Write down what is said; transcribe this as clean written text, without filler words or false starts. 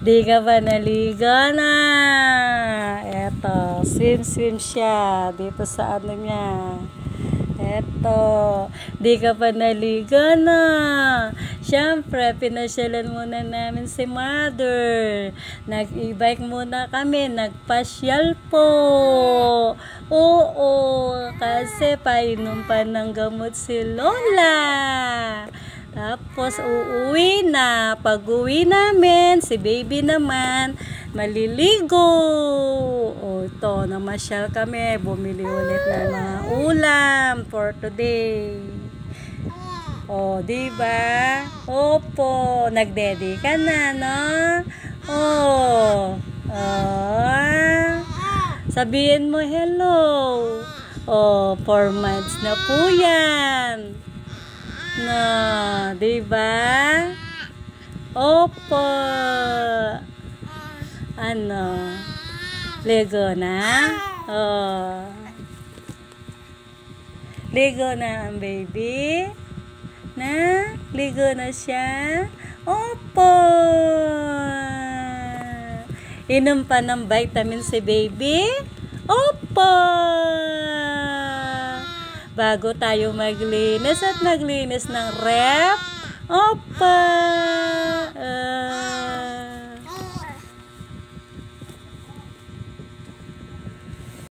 Di ka ba naligo na? Eto, swim siya dito sa ano niya. Eto, di ka pa naligo na. Siyempre, pinasyalan muna namin si Mother. Nag-e-bike muna kami, nagpasyal po. Oo, kasi painom pa ng gamot si Lola. Tapos uuwi na. Pag-uwi namin, si baby naman maliligo. O ito, namasyal kami. Bumili ulit ng mga ulam for today. O, diba? Opo, nagdedi ka na, no? O, sabihin mo hello. O, 4 months na po yan. No, diba? Opo. Ano? Ligo na? Oh. Ligo na ang baby? Na? Ligo na siya? Opo. Inom pa ng vitamin si baby? Opo. Bago tayo maglinis at maglinis ng rep? Opo.